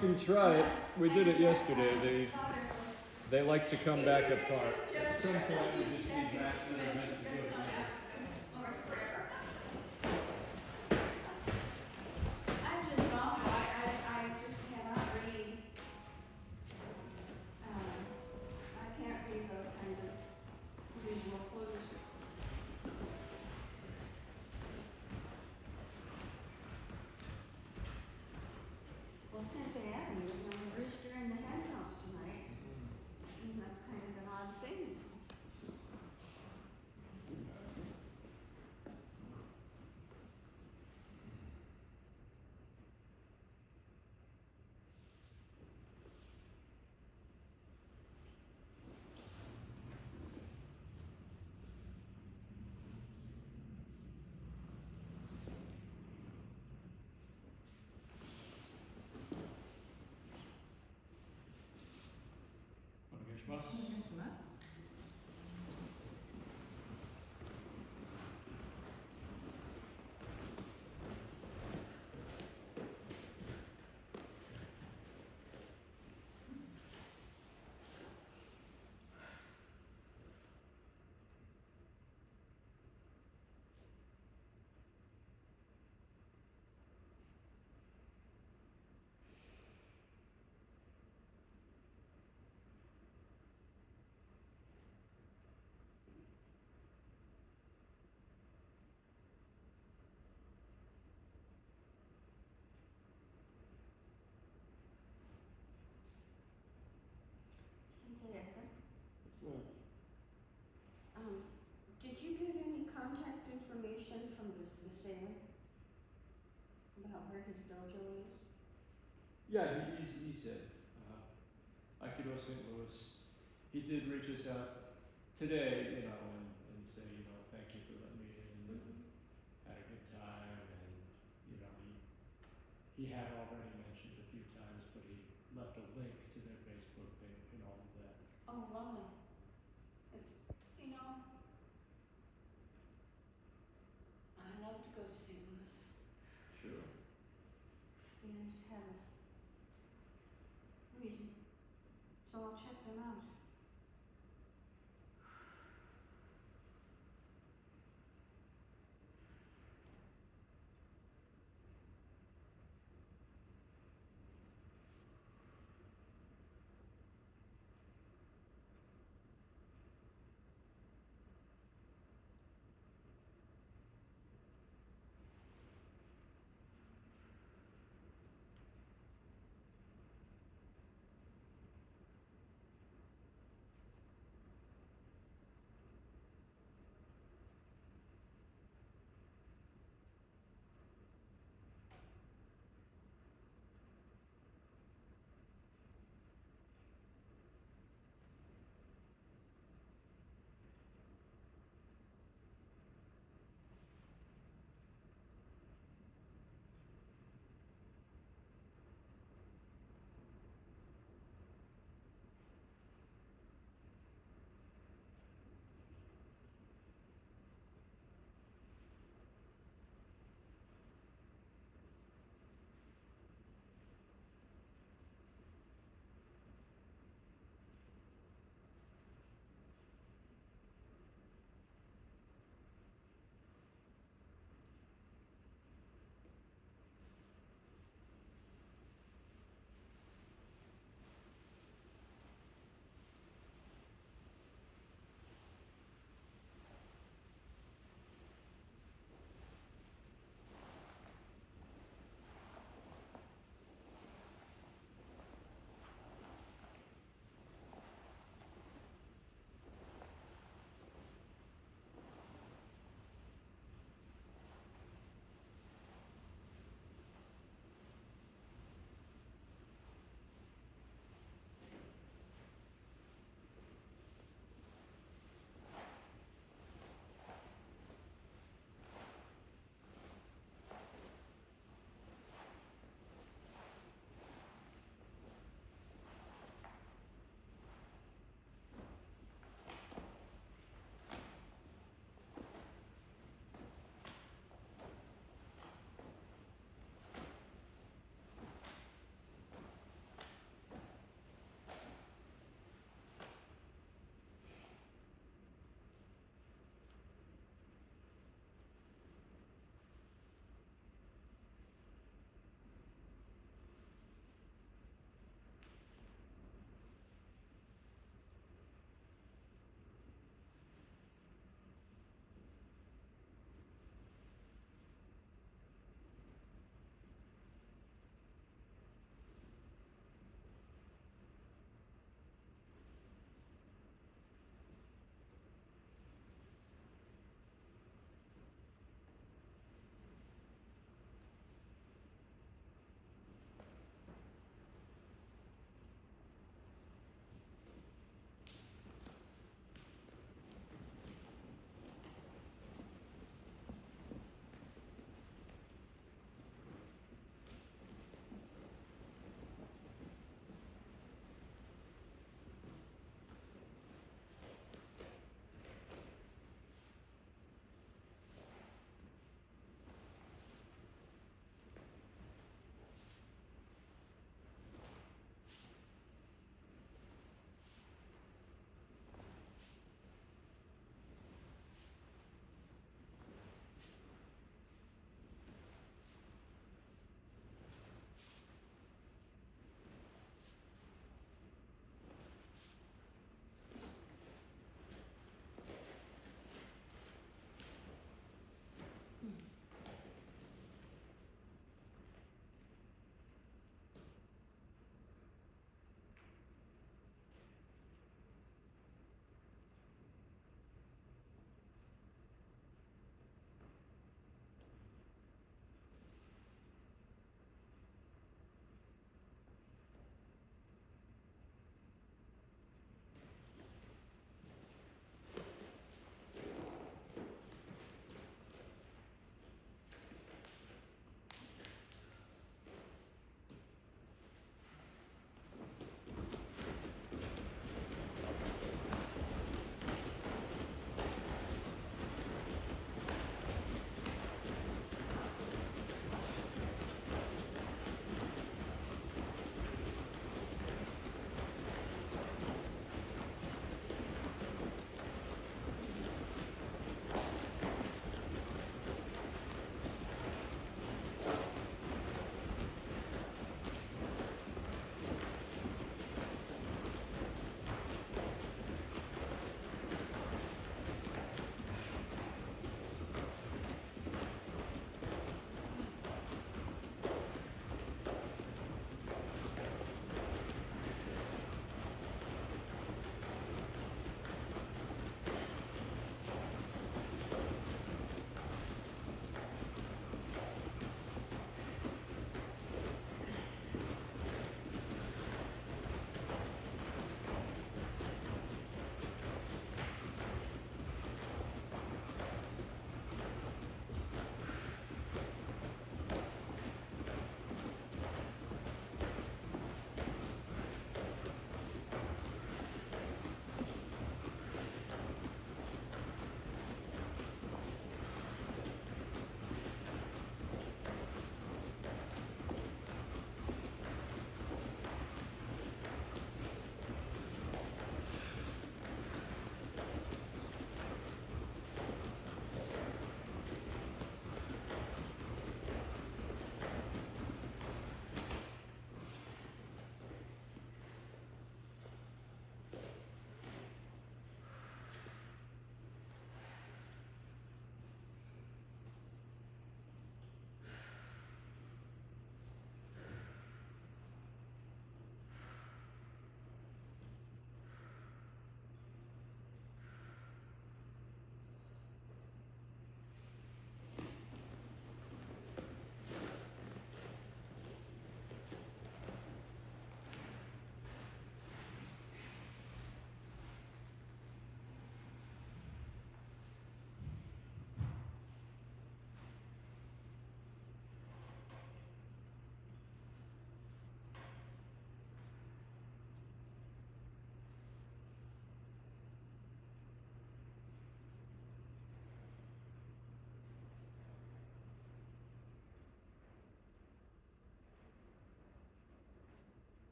can try it. We did it yesterday. They like to come back apart. At some point, we just need backs that are meant to go together. I'm just awful. I just cannot read. I can't read those kinds of visual clues. Well, Santa Avenue was on the rooster in the hen house tonight. And that's kind of an odd thing. Cynthia, did you get any contact information from the sailor about where his dojo is? Yeah, he said, Aikido St. Louis. He did reach us out today, and say, thank you for letting me in, and had a good time, and, he had already mentioned a few times, but he left a link to their Facebook page and all of that. Oh, lovely. It's, I love to go to St. Louis. Sure. Be nice to have a reason. So I'll check them out.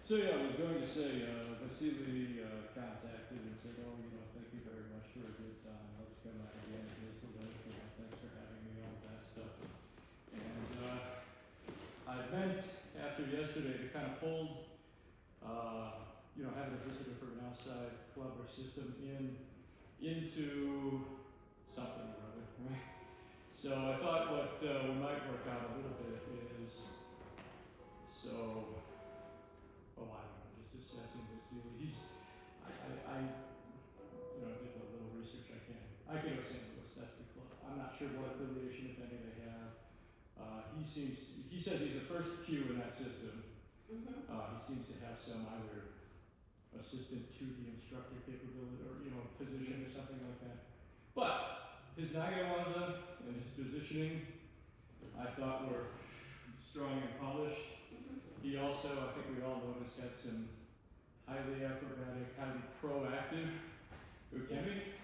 So yeah, I was going to say, Vasily contacted and said, oh, you know, thank you very much for a good time. I'll just come back again. Here's the link. You know, thanks for having me, all that stuff. And I meant after yesterday to kind of fold, you know, having a visitor from an outside club or system into something or other, right? So I thought what we might work out a little bit is, so, oh, I don't know, just assessing this deal. I you know, did a little research. I can go St. Louis, that's the club. I'm not sure what affiliation, if any, they have. He says he's the first Q in that system. Mm-hmm. He seems to have some either assistant to the instructor capability or, you know, position or something like that. But his Nagawaza and his positioning, I thought were strong and polished. Mm-hmm. He also, I think we all noticed, had some highly acrobatic, highly proactive ukemi. Yes.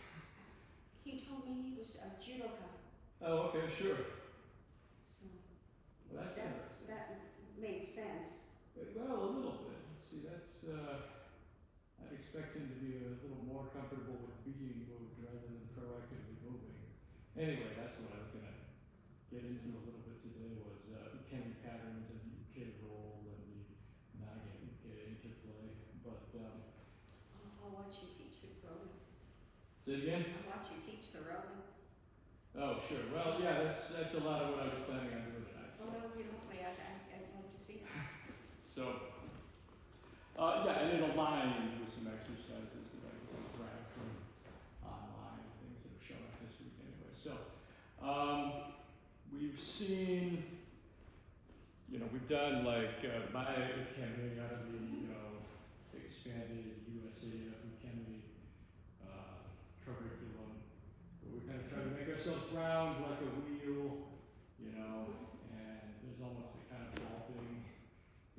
He told me he was a judoka. Oh, okay, sure. So Well, that's interesting. that made sense. Well, a little bit. See, that's, I'd expect him to be a little more comfortable with being moved rather than proactively moving. Anyway, that's what I was going to get into a little bit today was ukemi patterns and the uke role and the nage uke interplay. But, I'll watch you teach the Romans. say it again? I'll watch you teach the Roman. Oh, sure. Well, yeah, that's a lot of what I was planning on doing tonight. So. Oh, no, you don't play. I'd love to see it. So, yeah, and it aligns with some exercises that I grabbed from online, things that are showing up this week anyway. So, we've seen, you know, we've done like Mae Yoko Kaiten out of the, you know, expanded USAF Ukemi curriculum. But we kind of try to make ourselves round like a wheel, you know, and there's almost a kind of vaulting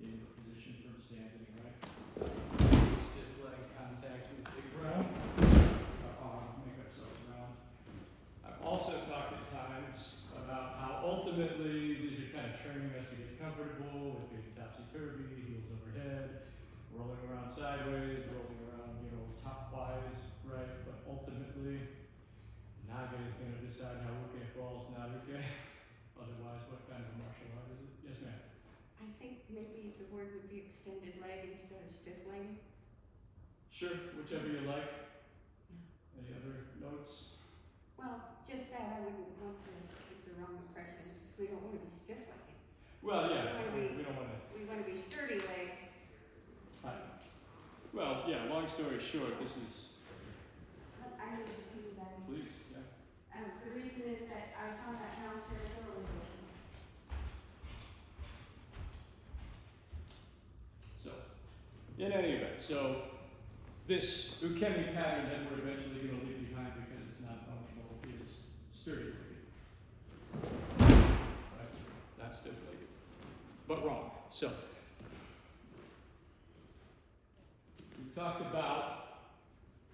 in the position from standing, right? Stiff leg contact with big ground, our arm, make ourselves round. I've also talked at times about how ultimately these are kind of training us to get comfortable with being topsy-turvy, heels overhead, rolling around sideways, rolling around, you know, top-wise, right? But ultimately, Naga is going to decide how uke falls, not uke. Otherwise, what kind of martial art is it? Yes, ma'am. I think maybe the word would be extended leg instead of stiff leg. Sure, whichever you like. Any other notes? Well, just that I wouldn't want to give the wrong impression because we don't want to be stiff legged. Well, yeah, we don't want to. We want to be sturdy leg. Well, yeah, long story short, this is. I need to see that. Please, yeah. The reason is that I saw that downstairs door was open. So, in any event, so this ukemi pattern that we're eventually going to leave behind because it's not functional is sturdy legged. Right? Not stiff legged. But wrong. So, we talked about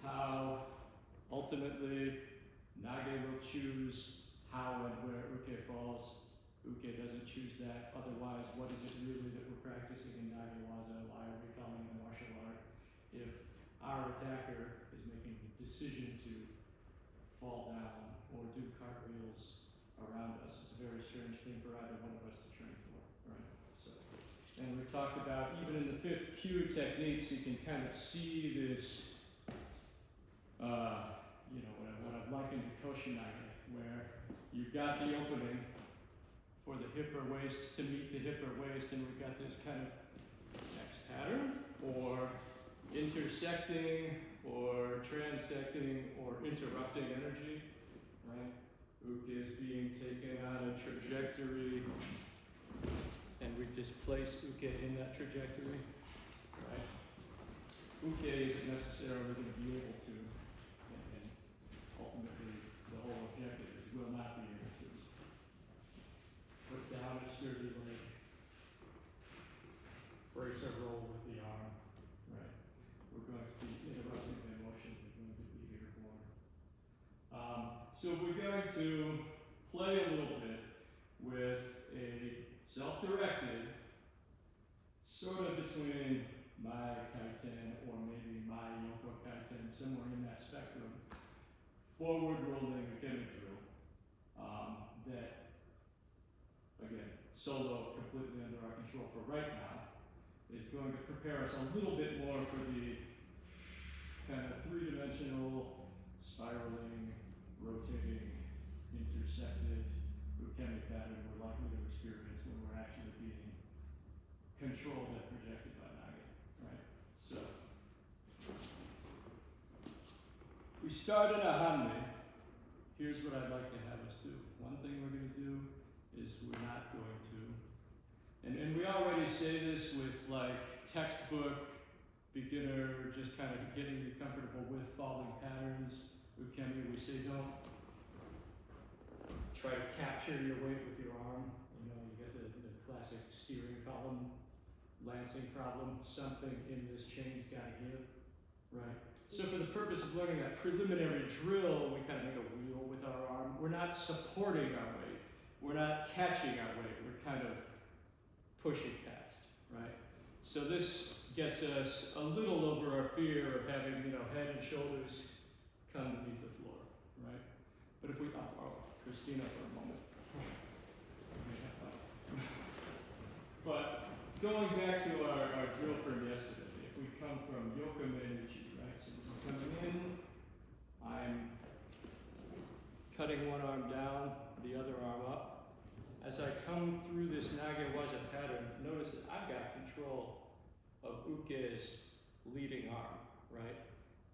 how ultimately Nage will choose how and where uke falls. Uke doesn't choose that. Otherwise, what is it really that we're practicing in Nagawaza? Why are we calling it a martial art? If our attacker is making the decision to fall down or do cartwheels around us, it's a very strange thing for either one of us to train for, right? So, and we talked about even in the 5th Q techniques, you can kind of see this, you know, what I've likened to Koshinage, where you've got the opening for the hip or waist to meet the hip or waist, and we've got this kind of X pattern, or intersecting, or transecting, or interrupting energy, right? Uke is being taken on a trajectory, and we displace uke in that trajectory, right? Uke isn't necessarily going to be able to, and ultimately the whole objective is will not be able to put down a sturdy leg, brace or roll with the arm, right? We're going to be interrupting the motion, we're going to be airborne. So we're going to play a little bit with a self-directed, sort of between Mae Kaiten, or maybe Mae Yoko Kaiten, somewhere in that spectrum, forward rolling ukemi drill, that, again, solo, completely under our control for right now, is going to prepare us a little bit more for the kind of three-dimensional, spiraling, rotating, intersected ukemi pattern we're likely to experience when we're actually being controlled and projected by Nage, right? So, we start in a hanme. Here's what I'd like to have us do. One thing we're going to do is we're not going to, and we already say this with like textbook, beginner, just kind of getting you comfortable with falling patterns. Ukemi, we say don't try to capture your weight with your arm. You know, you get the classic steering column lancing problem. Something in this chain's got to give, right? So for the purpose of learning that preliminary drill, we kind of make a wheel with our arm. We're not supporting our weight. We're not catching our weight. We're kind of pushing past, right? So this gets us a little over our fear of having, you know, head and shoulders come beneath the floor, right? But if we Christina for a moment. But going back to our drill from yesterday, if we come from Yoko Uchi, right? So this is coming in, I'm cutting one arm down, the other arm up. As I come through this Nage-waza pattern, notice that I've got control of Uke's leading arm, right?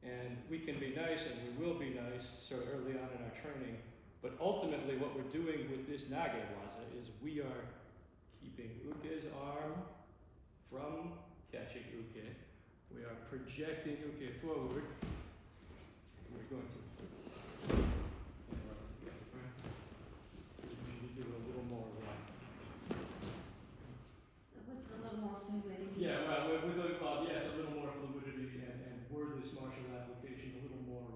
And we can be nice, and we will be nice sort of early on in our training, but ultimately what we're doing with this Nage-waza is we are keeping Uke's arm from catching Uke. We are projecting Uke forward. We're going to do a little more of that. With a little more fluidity. Yeah, well, yes, a little more fluidity and wordless martial application, a little more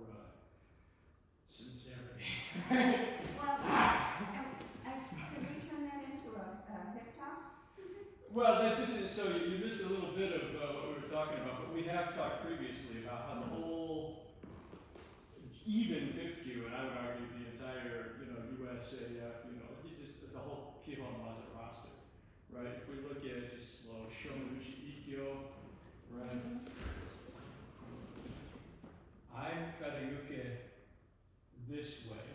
sincerity. Well, can we turn that into a hip toss, Susan? Well, so you missed a little bit of what we were talking about, but we have talked previously about how the whole, even fifth Q, and I would argue the entire, USAF, just the whole Kihon Waza roster, right? If we look at just slow Shomunuchi Ikkyo, right? I'm cutting Uke this way,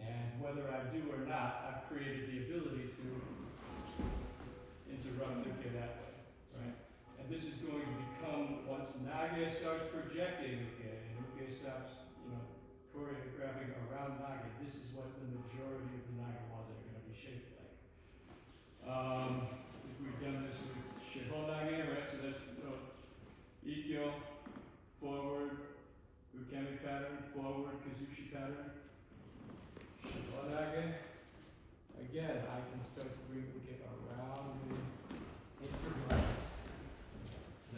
and whether I do or not, I've created the ability to interrupt Uke that way, right? And this is going to become, once Nage starts projecting Uke, and Uke stops, choreographing around Nage, this is what the majority of the Nage-waza are going to be shaped like. If we've done this with Shihon Nage, right? So that's, Ikkyo, forward, Ukemi pattern, forward, Kazushi pattern. Shihon Nage. Again, I can start to bring Uke around and interrupt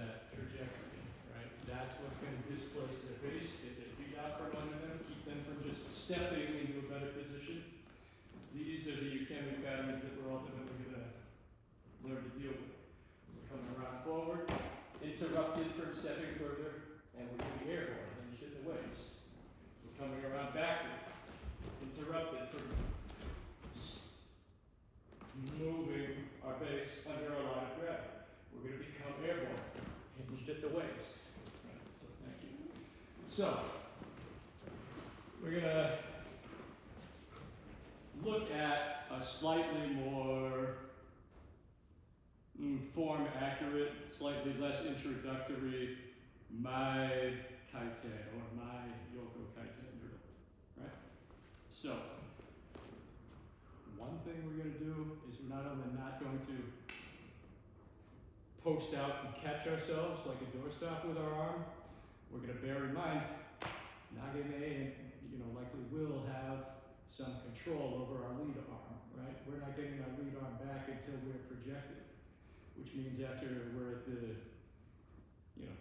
that trajectory, right? That's what's going to displace their base, get their feet out from under them, keep them from just stepping into a better position. These are the Ukemi patterns that we're ultimately going to learn to deal with. We're coming around forward, interrupted from stepping further, and we're going to be airborne, hinged in the waist. We're coming around backward, interrupted from moving our base under our line of gravity. We're going to become airborne, hinged at the waist. Right, so thank you. So, we're going to look at a slightly more form accurate, slightly less introductory Mae Kaiten or Mae Yoko Kaiten drill, right? So, one thing we're going to do is we're not only not going to post out and catch ourselves like a doorstop with our arm, we're going to bear in mind Nage may, likely will have some control over our lead arm, right? We're not getting our lead arm back until we're projected, which means after we're at the,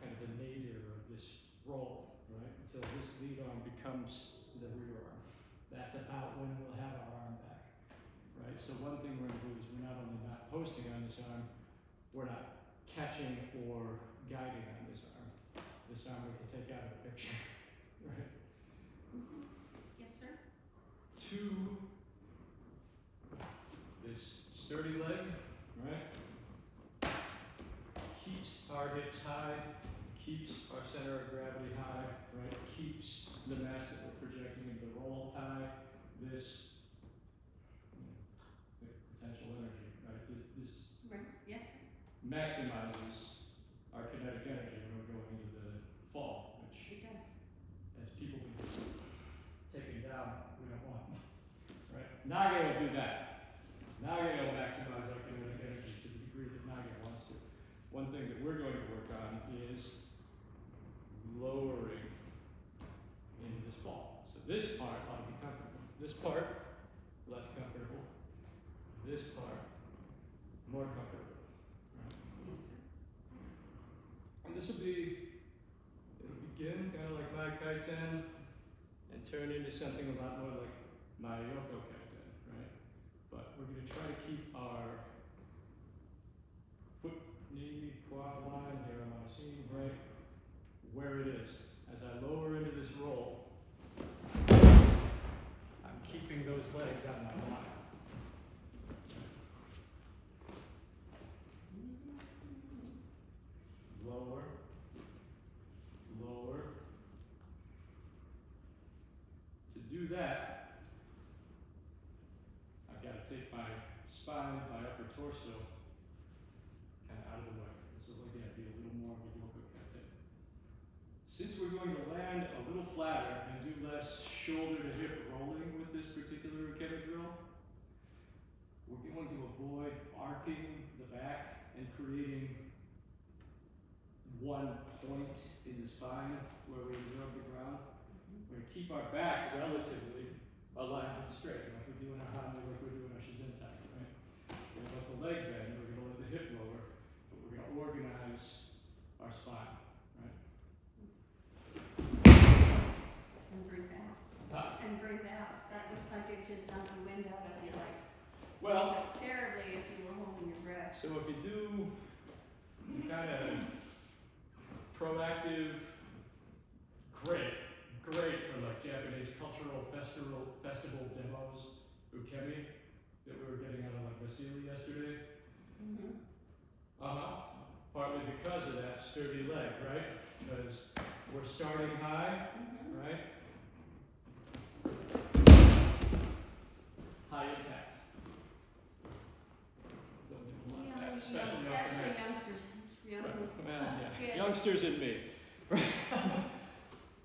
kind of the nadir of this roll, right? Until this lead arm becomes the rear arm. That's about when we'll have our arm back, right? So one thing we're going to do is we're not only not posting on this arm, we're not catching or guiding on this arm. This arm we can take out of the picture, right? Yes, sir. 2, this sturdy leg, right? Keeps our hips high, keeps our center of gravity high, right? Keeps the mass that we're projecting into the roll high. This the potential energy, right? This Right. Yes, sir. maximizes our kinetic energy when we're going into the fall, which, It does. as people can taken down, we don't want, right? Nage will do that. Nage will maximize our kinetic energy to the degree that Nage wants to. One thing that we're going to work on is lowering into this fall. So this part ought to be comfortable. This part, less comfortable. This part, more comfortable. Right? Yes, sir. And this will be, it'll begin kind of like Mae Kaiten and turn into something a lot more like Mae Yoko Kaiten, right? But we're going to try to keep our foot, knee, quad line here on my scene, right? Where it is. As I lower into this roll, I'm keeping those legs on my line. Lower, lower. To do that, I've got to take my spine, my upper torso, kind of out of the way. This will again be a little more of a yoga kaite. Since we're going to land a little flatter and do less shoulder to hip rolling with this particular ukemi drill, we're going to avoid arcing the back and creating one point in the spine where we absorb the ground. We're going to keep our back relatively aligned and straight, like we do in our Hanmi, like we do in our Shizentai, right? We're going to let the leg bend, we're going to let the hip lower, but we're going to organize our spine, right? And breathe out. Huh? And breathe out. That looks like it just dumped the wind out of you, like Well, terribly if you were holding your breath. so if you do kind of proactive, great for like Japanese cultural festival demos, ukemi, that we were getting out of like Vasily yesterday. Mm-hmm. Partly because of that sturdy leg, right? Because we're starting high, Mm-hmm. right? High impact. Don't do a lot of that, especially that's off the for mats. youngsters. Yeah. Well, yeah. Kids. Youngsters and me.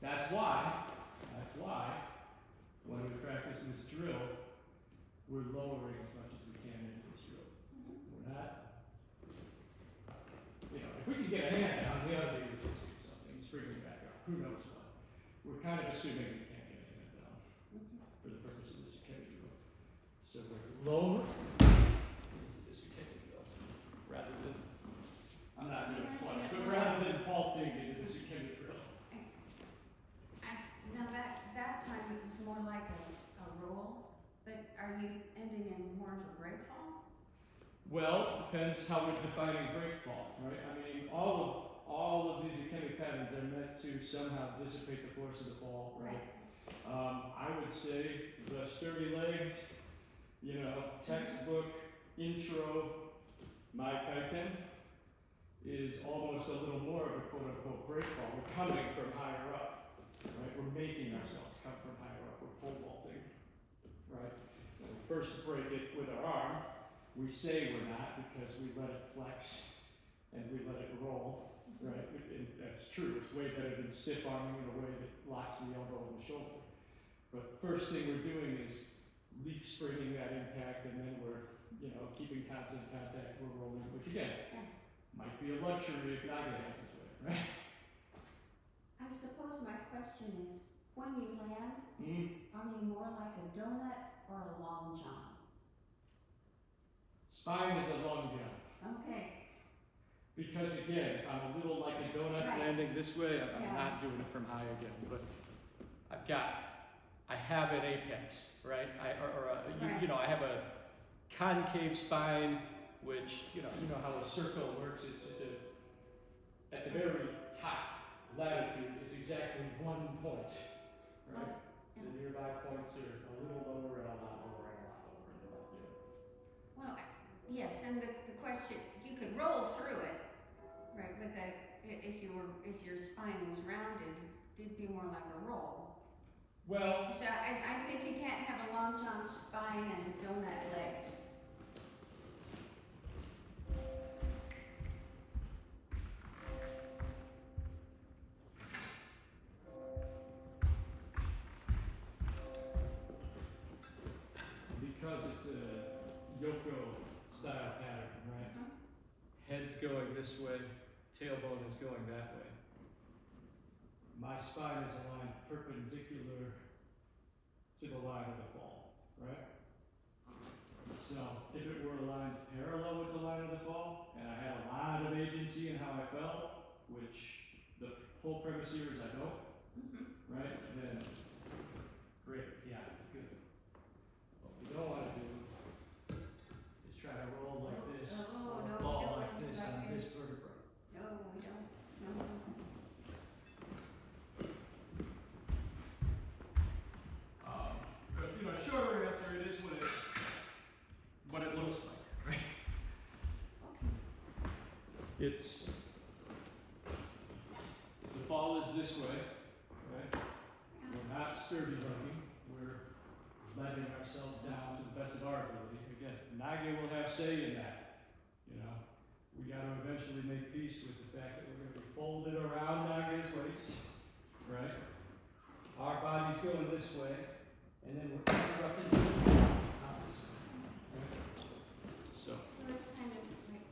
That's why, when we practice this drill, we're lowering as much as we can into this drill. We're not, if we could get a hand down, we ought to be able to do something, just bring it back up, who knows what. We're kind of assuming we can't get a hand down for the purpose of this ukemi drill. So we're lower into this ukemi drill, rather than, I'm not doing it twice, but rather than faulting into this ukemi drill. Now that time it was more like a roll, but are you ending in more of a break fall? Well, depends how we're defining break fall, right? I mean, all of these ukemi patterns are meant to somehow dissipate the force of the fall, right? I would say the sturdy legs, textbook intro Mae Kaiten is almost a little more of a quote-unquote break fall. We're coming from higher up, right? We're making ourselves come from higher up. We're pole vaulting, right? When we first break it with our arm, we say we're not because we let it flex and we let it roll, right? And that's true. It's way better than stiff arming in a way that locks the elbow and the shoulder. But first thing we're doing is leaf springing that impact, and then we're, keeping constant contact. We're rolling, which again might be a luxury if Nage has his way, right? I suppose my question is, when you land, are you more like a donut or a long john? Spine is a long jump. Okay. Because again, if I'm a little like a donut Right. landing this way, I'm Yeah. not doing it from high again. But I have an apex, right? Right. I have a concave spine, which, you know how a circle works. It's just a at the very top latitude is exactly 1 point, right? The nearby points are a little lower and a lot lower and a lot lower and a lot lower. Well, yes, and the question, you could roll through it, right, with a, if your spine was rounded, it'd be more like a roll. Well, So I think you can't have a long john spine and donut legs. because it's a Yoko style pattern, right? Head's going this way, tailbone is going that way. My spine is aligned perpendicular to the line of the fall, right? So if it were aligned parallel with the line of the fall, and I had a lot of agency in how I felt, which the whole premise here is I don't, right? Then great, yeah, good. What we don't want to do is try to roll like this, or no, fall we like don't this like on this. this vertebra. No, we don't. No. But you know, shorter answer, it is what it looks like, right? Okay. It's the fall is this way, right? We're not sturdy legging. We're letting ourselves down to the best of our ability. Again, Nage will have say in that. You know, we got to eventually make peace with the fact that we're going to be folded around Nage's waist, right? Our body's going this way, and then we're interrupted to the opposite way, right? So it's kind of like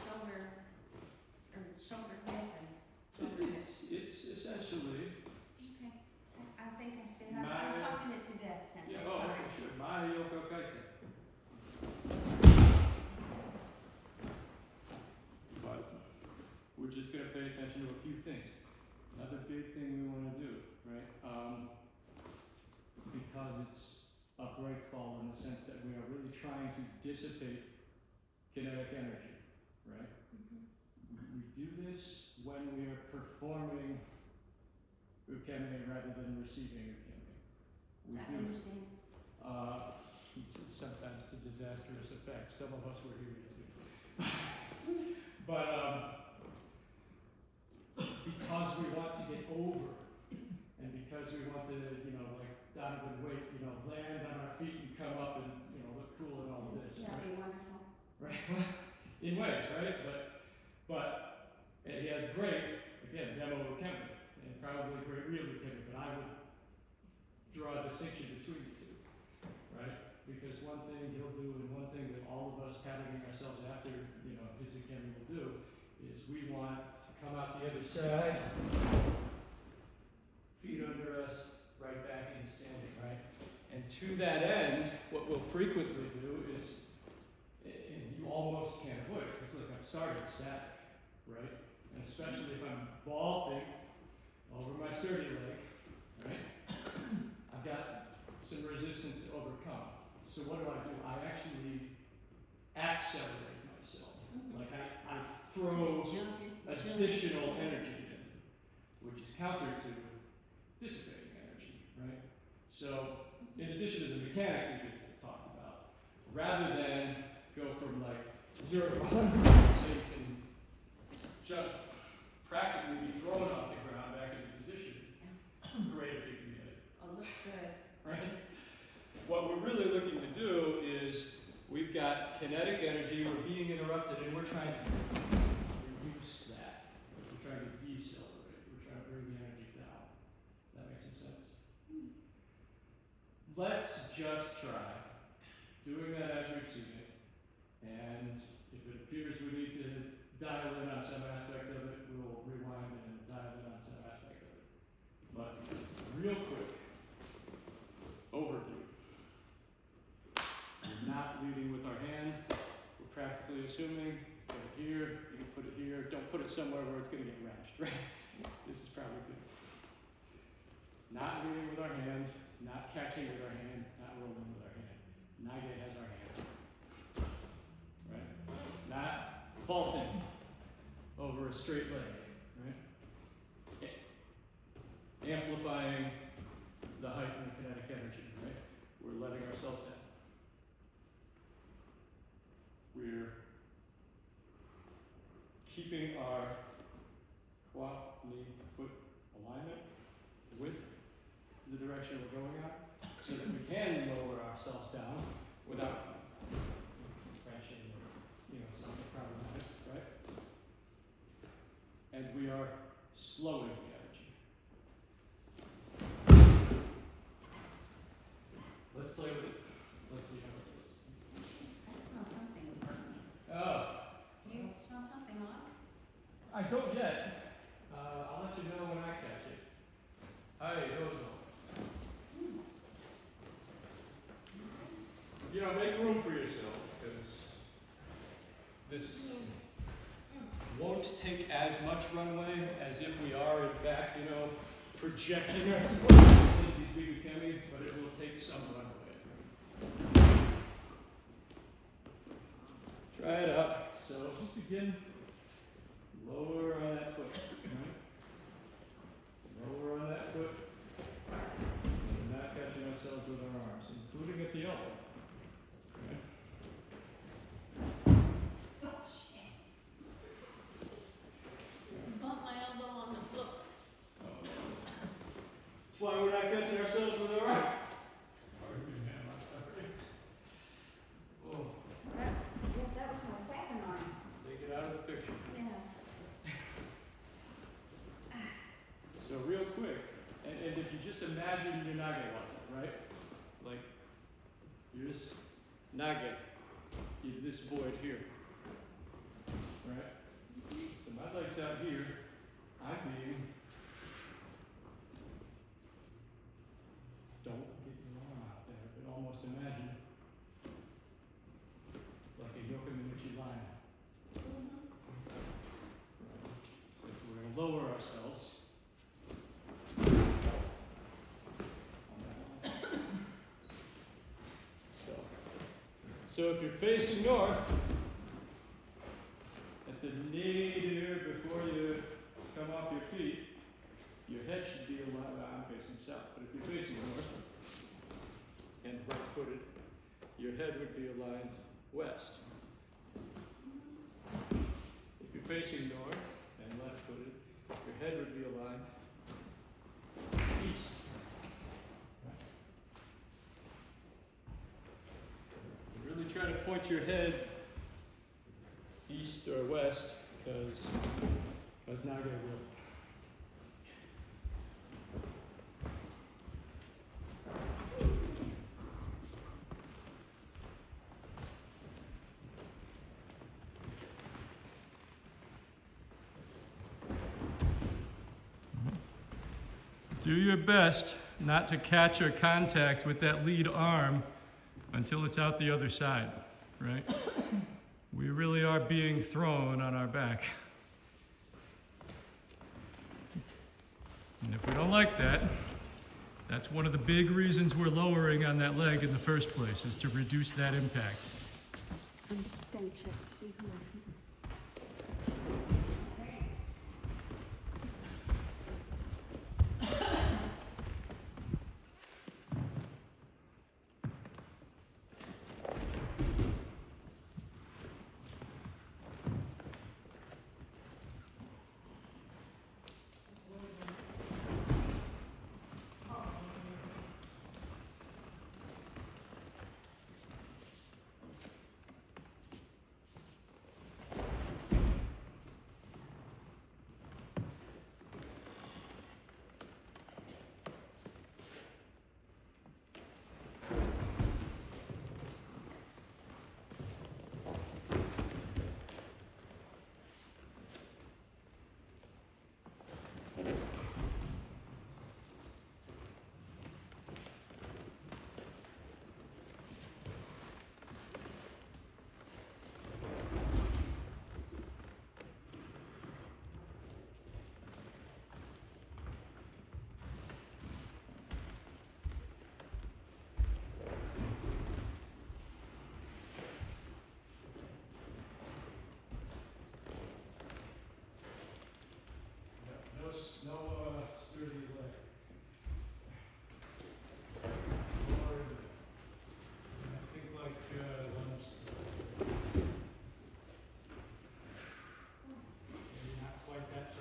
shoulder, or shoulder head and shoulder head. it's essentially. Okay. I think I see. I'm talking it to death, Sensei. Yeah, oh, Sorry. sure. Mae Yoko Kaiten. But we're just going to pay attention to a few things. Another big thing we want to do, right? Because it's a break fall in the sense that we are really trying to dissipate kinetic energy, right? We do this when we are performing ukemi rather than receiving ukemi. We I do it. understand. It's sometimes to disastrous effect. Some of us were here too. But because we want to get over, and because we want to, you know, like Donovan Waite, you know, land on our feet and come up and, you know, look cool and all of this. Yeah, Right? be wonderful. Right? In ways, right? But and he had great, again, demo ukemi, and probably great real ukemi, but I would draw a distinction between the two, right? Because one thing he'll do, and one thing that all of us patterning ourselves after, you know, his ukemi will do, is we want to come out the other side, feet under us, right back into standing, right? And to that end, what we'll frequently do is, and you almost can't avoid it, because look, I'm starting static, right? And especially if I'm vaulting over my sturdy leg, right? I've got some resistance to overcome. So what do? I actually accelerate myself. Like I throw additional energy in, which is counter to dissipating energy, right? So in addition to the mechanics we just talked about, rather than go from like 0 to 100, so you can just practically be thrown off the ground back into position. Great if you can get it. Oh, looks good. Right? What we're really looking to do is we've got kinetic energy, we're being interrupted, and we're trying to reduce that. We're trying to decelerate. We're trying to bring the energy down. Does that make some sense? Let's just try doing that as we've seen it. And if it appears we need to dial in on some aspect of it, we'll rewind and dial in on some aspect of it. But real quick overview. We're not leading with our hand. We're practically assuming, put it here, you can put it here. Don't put it somewhere where it's going to get wrenched, right? This is probably good. Not leading with our hand, not catching with our hand, not rolling with our hand. Nage has our hand. Right? Not vaulting. over a straight leg, right? Amplifying the height and the kinetic energy, right? We're letting ourselves down. We're keeping our quad, knee, foot alignment with the direction we're going on, so that we can lower ourselves down without crashing or, something problematic, right? And we are slowing the energy. Let's play with it. Let's see how it goes. I smell something burning. Oh. You smell something off? I don't yet. I'll let you know when I catch it. Hey, Roosevelt. Make room for yourselves, because this won't take as much runway as if we are, in fact, projecting ourselves into these big Kemi, but it will take some runway. Try it out. So just begin lower on that foot, right? Lower on that foot. And not catching ourselves with our arms, including at the elbow. Okay? Oh, shit. Bump my elbow on the floor. Oh. That's why we're not catching ourselves with our arms. Pardon me, ma'am, I'm sorry. Oh. That was my second arm. Take it out of the picture. Yeah. So real quick, and if you just imagine your nage waza, right? Like, here's nage, this void here, right? So my leg's out here, I'm being, don't get your arm out there, but almost imagine like a Yokomichi line. So if we're going to lower ourselves, so if you're facing north, at the nadir before you come off your feet, your head should be aligned. I'm facing south, but if you're facing north and right-footed, your head would be aligned west. If you're facing north and left-footed, your head would be aligned east. Really try to point your head east or west, because nage will. Do your best not to catch or contact with that lead arm until it's out the other side, right? We really are being thrown on our back. And if we don't like that, that's one of the big reasons we're lowering on that leg in the first place, is to reduce that impact. I'm just gonna check to see who I can.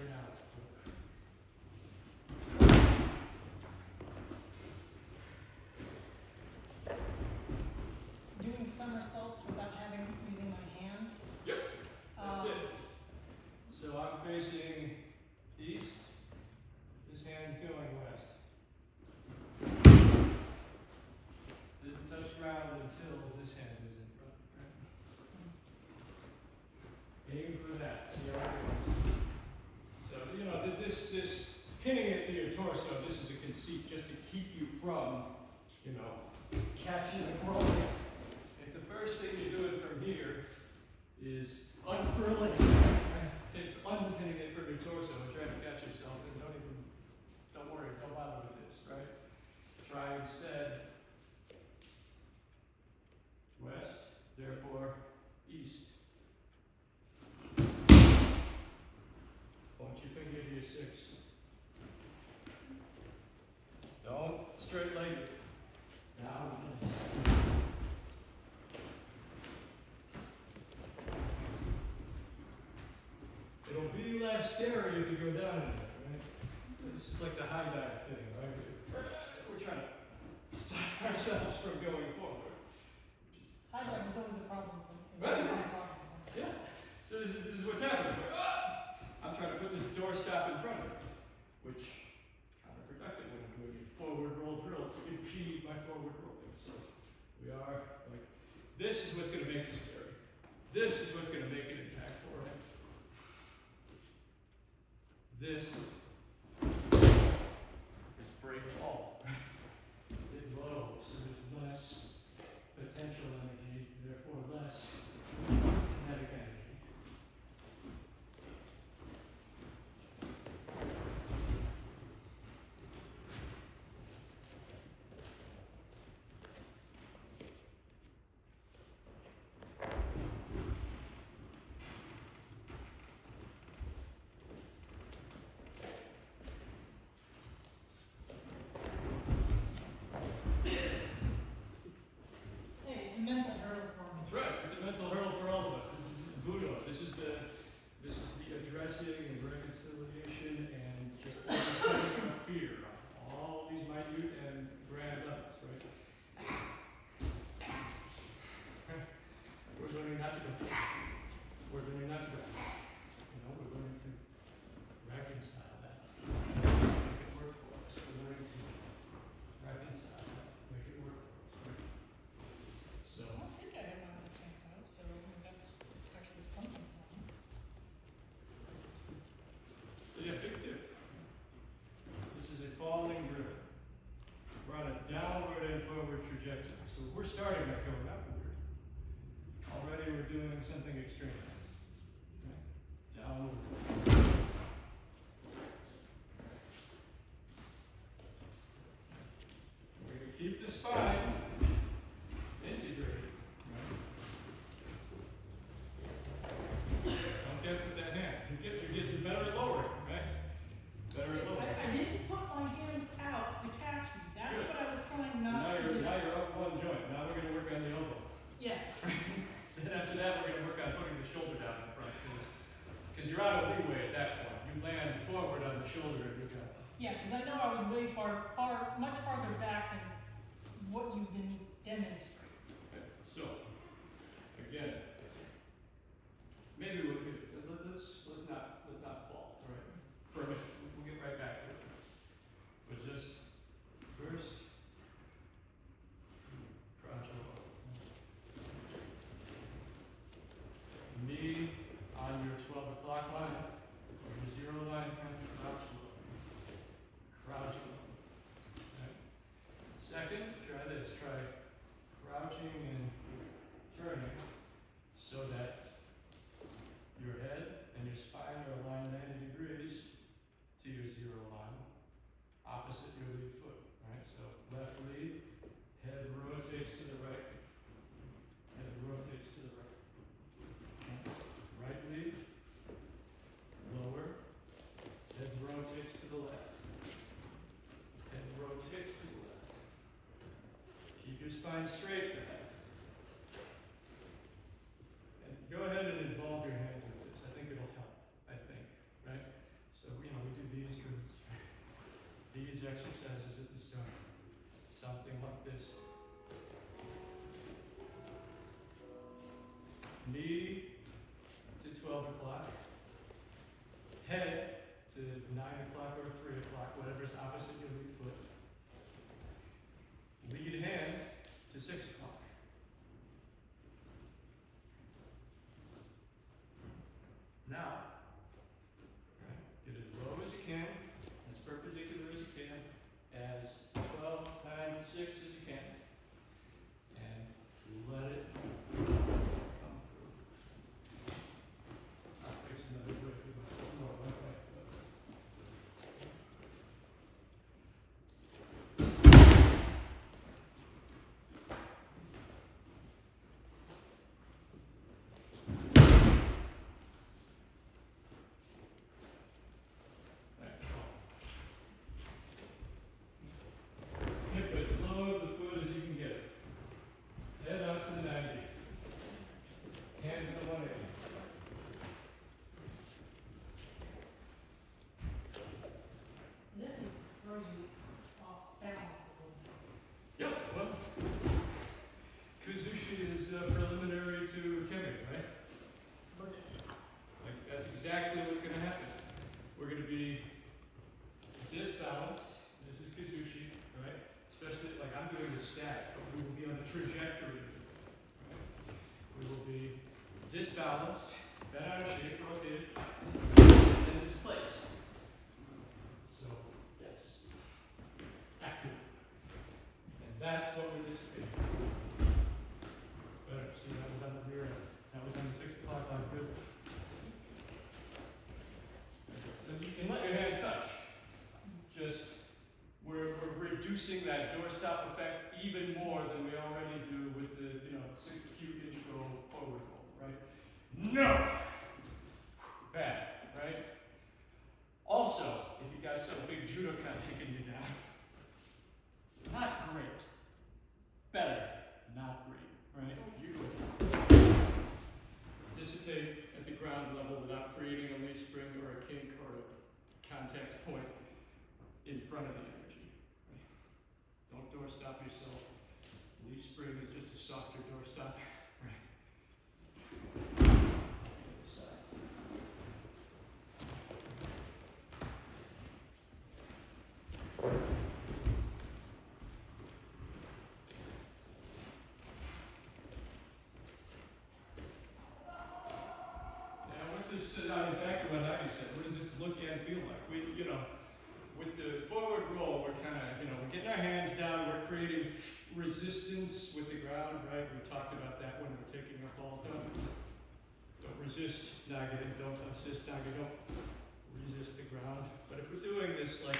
Right now it's cool. Doing somersaults without using my hands. Yep, that's it. So I'm facing east, this hand's going west. Doesn't touch ground until this hand is in front, right? Aim for that, see how it goes. So, you know, this pinning it to your torso, this is a conceit just to keep you from, you know, catching and rolling. If the first thing you're doing from here is unfurling, right? Unpinning it from your torso and trying to catch yourself, then don't worry, don't bother with this, right? Try instead west, therefore east. Point your finger to your six. Don't straight leg it. Down this. It'll be less scary if you go down in there, right? This is like the high dive thing, right? We're trying to stop ourselves from going forward. High dive is always a problem. Right. Yeah. So this is what's happening. I'm trying to put this doorstop in front of it, which counterproductive when I'm doing a forward roll drill to impede my forward rolling. So we are like, this is what's going to make it scary. This is what's going to make it impactful, right? This is break fall. It blows, so there's less potential energy, therefore less kinetic energy. Hey, it's a mental hurdle for me. That's right. It's a mental hurdle for all of us. This is Buddha. This is the addressing and reconciliation and just overcoming of fear on all these minute and grand levels, right? We're learning not to go. We're learning not to go. You know, we're learning to reconcile that. Make it work for us. We're learning to reconcile that. Make it work for us, right? So. I don't think I have my own tank house, so that's actually something for me. So yeah, big tip. This is a falling drill. We're on a downward and forward trajectory. So we're starting by going upward. Already we're doing something extreme. Okay? Downward. We're going to keep the spine integrated. Right? Don't catch with that hand. You're getting better at lowering, right? Better at lowering. I didn't put my hand out to catch me. That's Good. what I was trying So not to do. now you're up one joint. Now we're going to work on the elbow. Yeah. Then after that, we're going to work on putting the shoulder down in front because you're out of leeway at that point. You land forward on the shoulder and you're going. Yeah, because I know I was way much farther back than what you've been demonstrating. Okay. So again, maybe let's not fall, right? For a minute, we'll get right back to it. But just first, crouch low. Knee on your 12 o'clock line, or your 0 line, and crouch low. Crouch low. Okay. Second, try this. Try crouching and turning so that your head and your spine are aligned 90 degrees to your 0 line, opposite your lead foot. Right? So left lead, head rotates to the right. Head rotates to the right. Right lead, lower, head rotates to the left. Head rotates to the left. Keep your spine straight for that. And go ahead and involve your hands with this. I think it'll help. Right? So exercises at the start. Something like this. Knee to 12 o'clock. Head to 9 o'clock or 3 o'clock, whatever's opposite your lead foot. Lead hand to 6 o'clock. Now, right, get as low as you can, as perpendicular as you can, as 12, 9, 6 as you can, and let it come through. I'll fix another way for myself. No, one way. That's all. Hip as low of the foot as you can get. Head out to the 90. Hands to 180. Lifting throws you off balance a little bit. Yep, well, Kazushi is preliminary to Kemi, right? Like, that's exactly what's going to happen. We're going to be disbalanced. This is Kazushi, right? Especially, like, I'm doing the static, but we will be on the trajectory, right? We will be disbalanced, bent out of shape, rotated, and displaced. So, yes, active. And that's what we're dissipating. Better, see, that was on the rear end. That was on the 6 o'clock line, good. So you can let your hand touch. Just, we're reducing that doorstop effect even more than we already do with the, 6 cute intro forward roll, right? No! Bad, right? Also, if you got some big judoka taking you down, not great. Better, not great, right? You dissipate at the ground level without creating a leaf spring or a kink or a contact point in front of the energy. Right? Don't doorstop yourself. Leaf spring is just a softer doorstop. Right? The other side. Back to what Heidi said, what does this look and feel like? With the forward roll, we're kind of, we're getting our hands down, we're creating resistance with the ground, right? We talked about that when we're taking our falls. Don't resist, nagata, don't assist, nagata, don't resist the ground. But if we're doing this like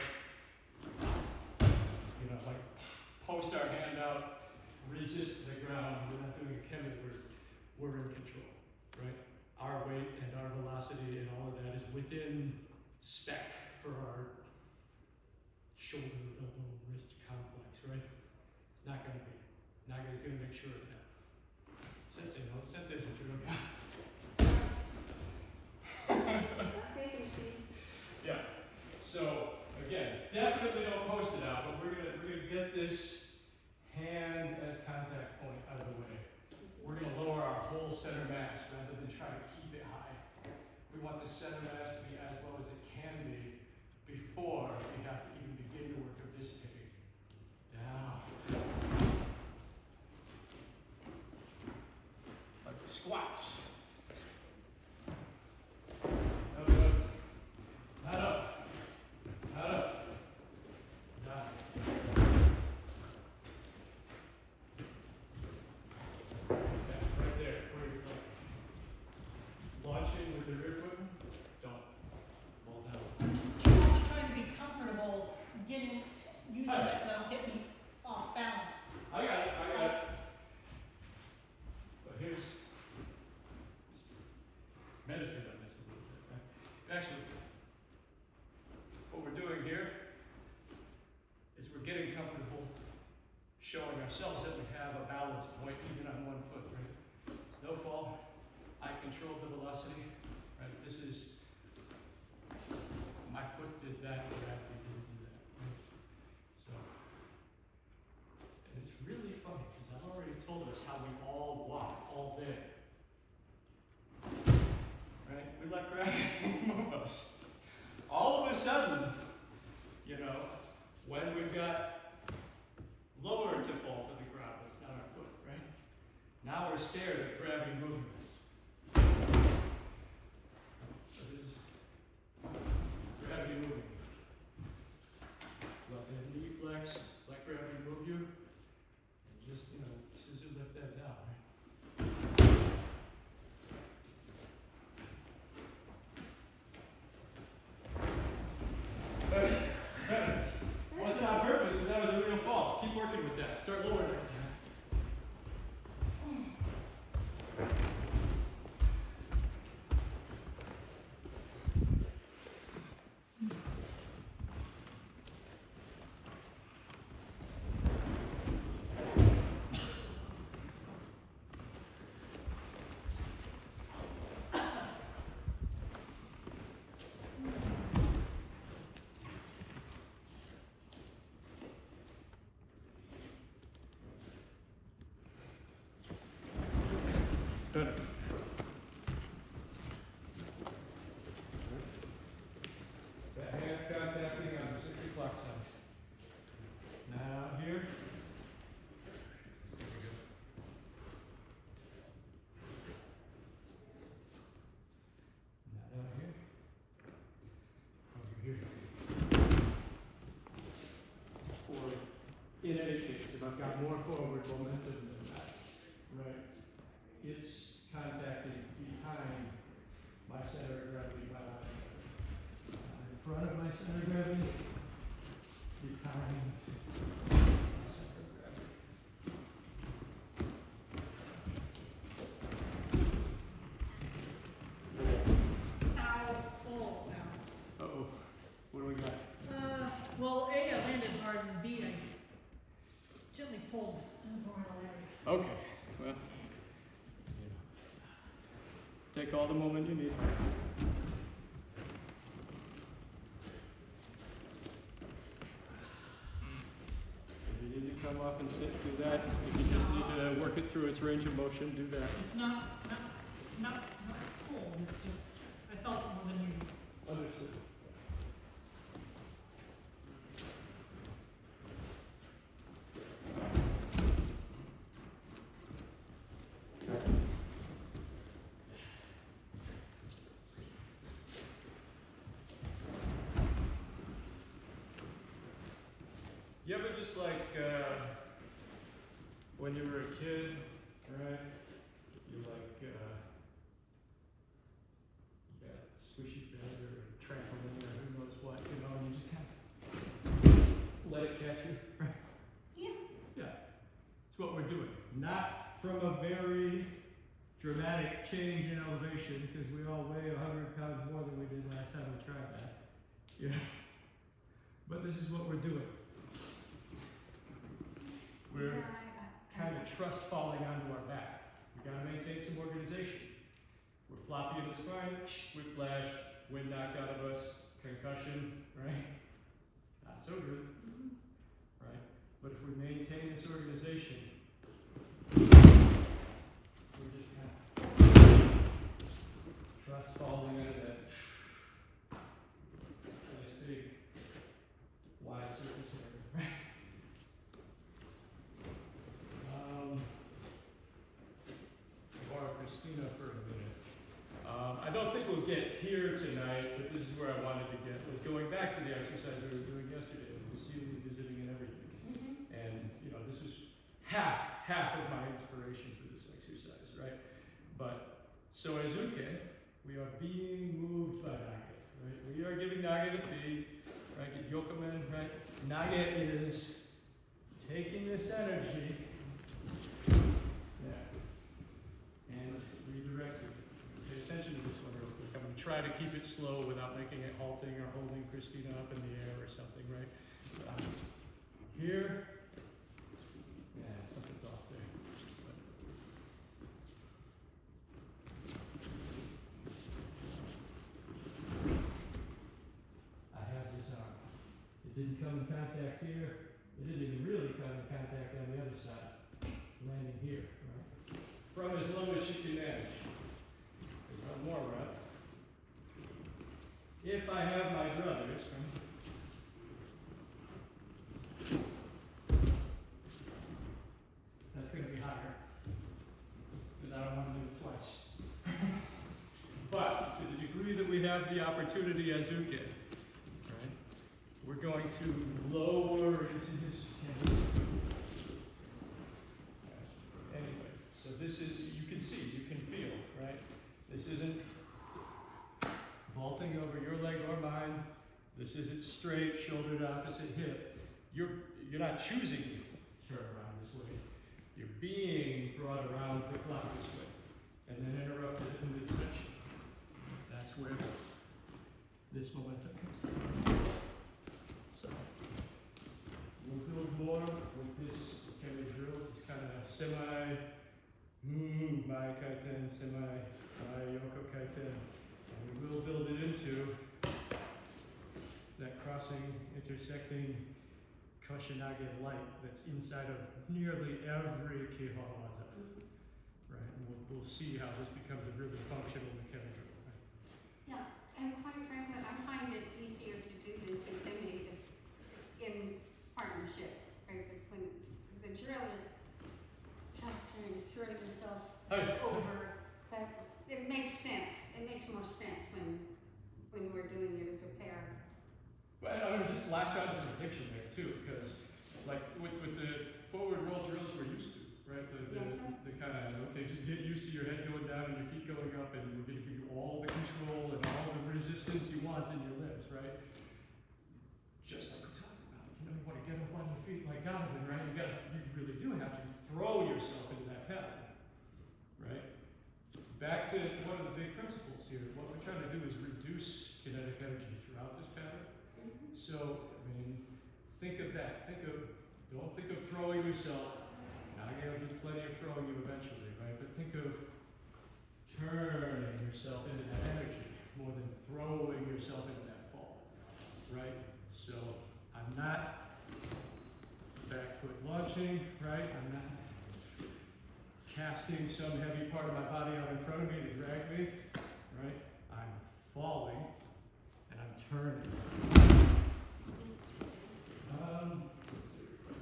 post our hand out, resist the ground, we're not doing a kemi, we're in control, right? Our weight and our velocity and all of that is within spec for our shoulder, elbow, wrist complex, right? It's not going to be. Naga's going to make sure of that. Sensei knows. Sensei's a judoka. Yeah. So again, definitely don't post it out, but we're gonna get this hand as contact point out of the way. We're going to lower our whole center mass rather than try to keep it high. We want the center mass to be as low as it can be before we have to even begin the work of dissipating. Down. Like the squats. Up, up. Not up. Not up. Down. Right there, where you're like launching with the rear foot, don't fall down. I'm also trying to be comfortable using it to get me off balance. I got it. But here's, meditate on this a little bit, right? Actually, what we're doing here is we're getting comfortable showing ourselves that we have a balance point even on one foot, right? No fall. I control the velocity, right? This is, my foot did that, gravity didn't do that. Right? move us. All of a sudden, you know, when we've got lower to fall to the ground, it's not our foot, right? Now we're scared of gravity moving us. So this is gravity moving. Left hand knee flex, let gravity move you, and just, you know, scissor lift that down, right? Wasn't on purpose, but that was a real fall. Keep working with that. Start lower next time. Good. The hands contacting on the 6 o'clock side. Now here. There we go. Now down here. Over here. Forward. In any case, if I've got more forward momentum than that, right? It's contacting behind my center of gravity, my line. In front of my center of gravity, behind my center of gravity. Ow. Oh, ow. Uh-oh. What do we got? Well, A, I landed hard, and B, I gently pulled an abdominal area. Okay. Well, take all the moment you need. If you need to come off and sit, do that. If you just need to work it through its range of motion, do that. It's not pulled, it's just, I felt it more than usual. Understood. You ever just like, when you were a kid, right? You like, you got a squishy bed or a trampoline or who knows what, you know, and you just kind of let it catch you, right? Yeah. Yeah. That's what we're doing. Not from a very dramatic change in elevation, because we all weigh 100 pounds more than we did last time we tried that. Yeah. But this is what we're doing. We're kind of trust falling onto our back. We got to maintain some organization. We're floppy in the spine, whiplash, wind knocked out of us, concussion, right? Not so good, right? But if we maintain this organization, we're just kind of trust falling into that nice big wide surface area, right? Borrow Christina for a minute. I don't think we'll get here tonight, but this is where I wanted to get, was going back to the exercise we were doing yesterday, with the ceiling, visiting, and everything. And, you know, this is half of my inspiration for this exercise, right? But, so as uke, we are being moved by nage, right? We are giving nage the feed, right? Get yokomen, right? Nage is taking this energy, and redirect it. Pay attention to this one real quick. I'm going to try to keep it slow without making it halting or holding Christina up in the air or something, right? Here, yeah, something's off there. I have this arm. It didn't come in contact here. It didn't even really come in contact on the other side. Landing here, right? From as low as you can manage. There's one more rep. if I have my druthers, that's going to be higher, because I don't want to do it twice. But to the degree that we have the opportunity as Uke, right, we're going to lower into his chin. Anyway, so this is, you can see, you can feel, right? This isn't vaulting over your leg or mine. This isn't straight, shoulder to opposite hip. You're not choosing to turn around this way. You're being brought around the clock this way, and then interrupted in midsection. That's where this momentum comes from. So, we'll build more with this kind of drill. It's kind of semi Mae Kaiten, semi Mae Yoko Kaiten. And we will build it into that crossing, intersecting Koshinage light that's inside of nearly every Keiha waza. Right? And we'll see how this becomes a really functional mechanical. Right? Yeah, and quite frankly, I find it easier to do this in partnership, right? But when the drill is tough trying to throw yourself over, that it makes sense. It makes more sense when we're doing it as a pair. Well, I would just latch on to some diction there too, because like with the forward roll drills we're used to, right? The kind of, okay, just get used to your head going down and your feet going up, and we're going to give you all the control and all the resistance you want in your limbs, right? Just like we talked about, you want to get up on your feet like Donovan, right? You really do have to throw yourself into that pattern, right? Back to one of the big principles here. What we're trying to do is reduce kinetic energy throughout this pattern. So, I mean, think of that. Don't think of throwing yourself. Now, again, there's plenty of throwing you eventually, right? But think of turning yourself into that energy more than throwing yourself into that fall, right? So, I'm not back foot launching, right? I'm not casting some heavy part of my body out in front of me to drag me, right? I'm falling and I'm turning.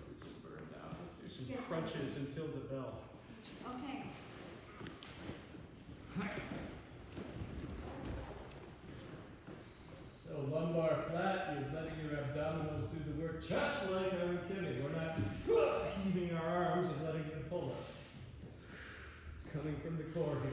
Let's see, burn down. Let's do some crunches until the bell. Okay. So lumbar flat, you're letting your abdominals do the work, just like I'm kidding. We're not heaving our arms and letting them pull us. It's coming from the core here.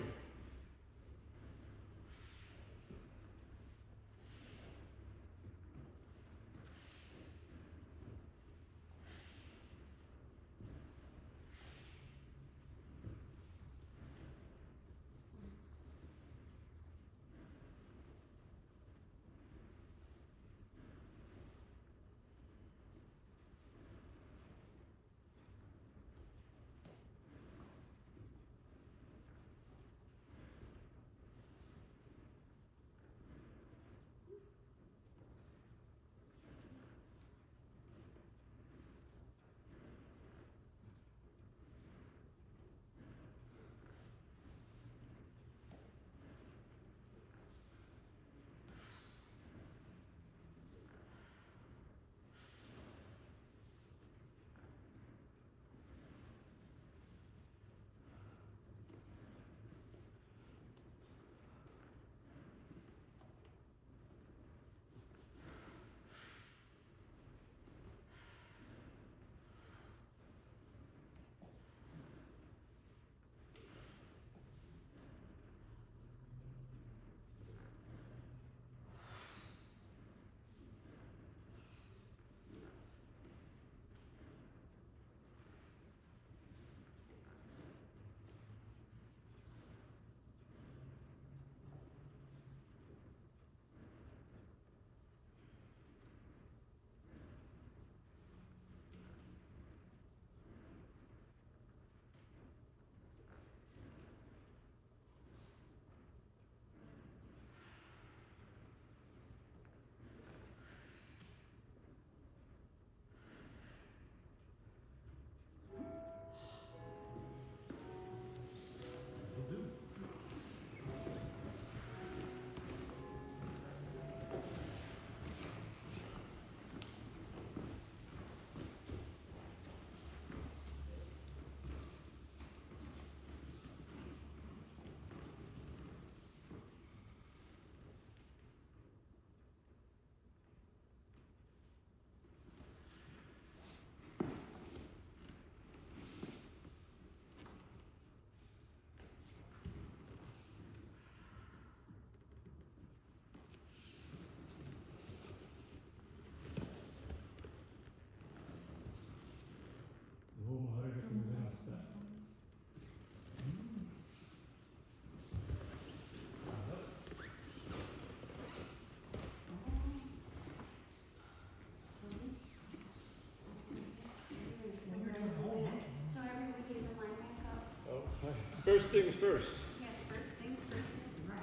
first things first. Yes, first things first is right.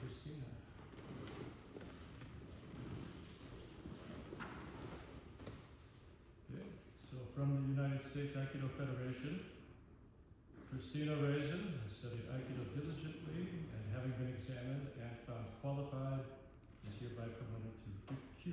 Christina. Okay, so from the United States Aikido Federation, Christina Raisin has studied Aikido diligently and having been examined and found qualified, is hereby promoted to 5th Q.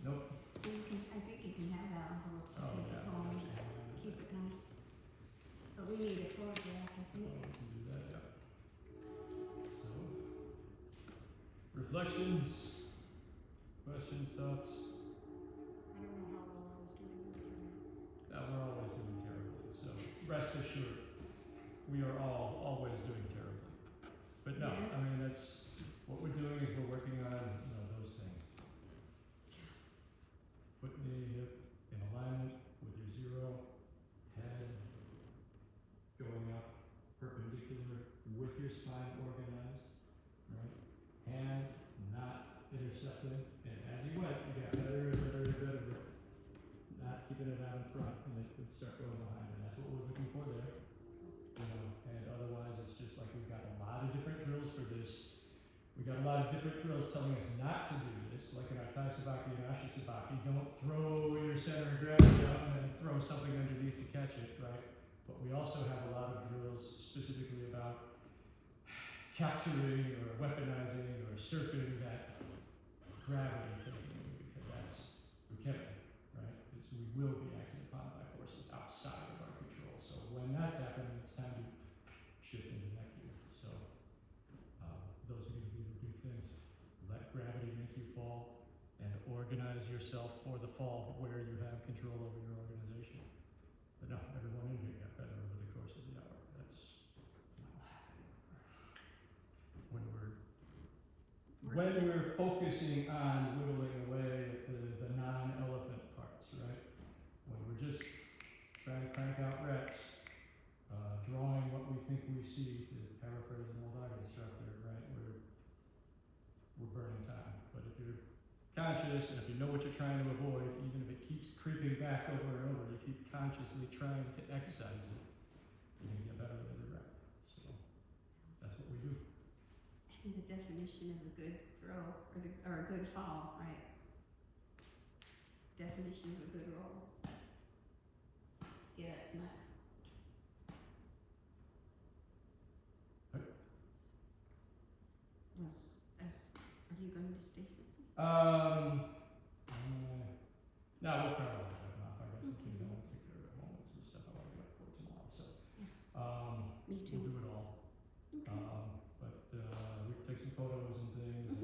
Nope. I think you can have that envelope to Oh, take yeah. it home, keep it nice. But we need a photograph, I Oh, think. we can do that, yeah. So, reflections, questions, thoughts? I don't know how well I was doing over here now. We're always doing terribly, so rest assured, we are all always doing terribly. But no, Yeah. I mean, that's, what we're doing is we're working on, those things. Foot, knee, hip in alignment with your zero, head going up perpendicular with your spine organized, right? Hand not intercepting, and as you went, you got better and better and better at not keeping it out in front, and it would start going behind, and that's what we're looking for there. And otherwise it's just like we've got a lot of different drills for this. We got a lot of different drills telling us not to do this, like in our Tai Sabaki and Ashi Sabaki. Don't throw your center of gravity out and then throw something underneath to catch it, right? But we also have a lot of drills specifically about capturing or weaponizing or surfing that gravity taking you, because that's, we can, right? It's, we will be acted upon by forces outside of our control. So when that's happening, it's time to shift into neck gear. So those are going to be the big things. Let gravity make you fall and organize yourself for the fall where you have control over your organization. But no, everyone in here got better over the course of the hour. That's not what happened. When we're focusing on whittling away at the non-elephant parts, right? When we're just trying to crank out reps, drawing what we think we see, to paraphrase an old art instructor, right? We're burning time. But if you're conscious and if you know what you're trying to avoid, even if it keeps creeping back over and over, you keep consciously trying to exercise it, you're gonna get better with every rep. So that's what we do. And the definition of a good throw, or a good fall, right? Definition of a good roll. Yeah, it's not. Are you going to stay something? No, we'll try to let that off. I got some things I want to take care of at home and some stuff I want to get up for tomorrow. So Yes. we'll Me too. do it all. Okay. But we can take some photos and things,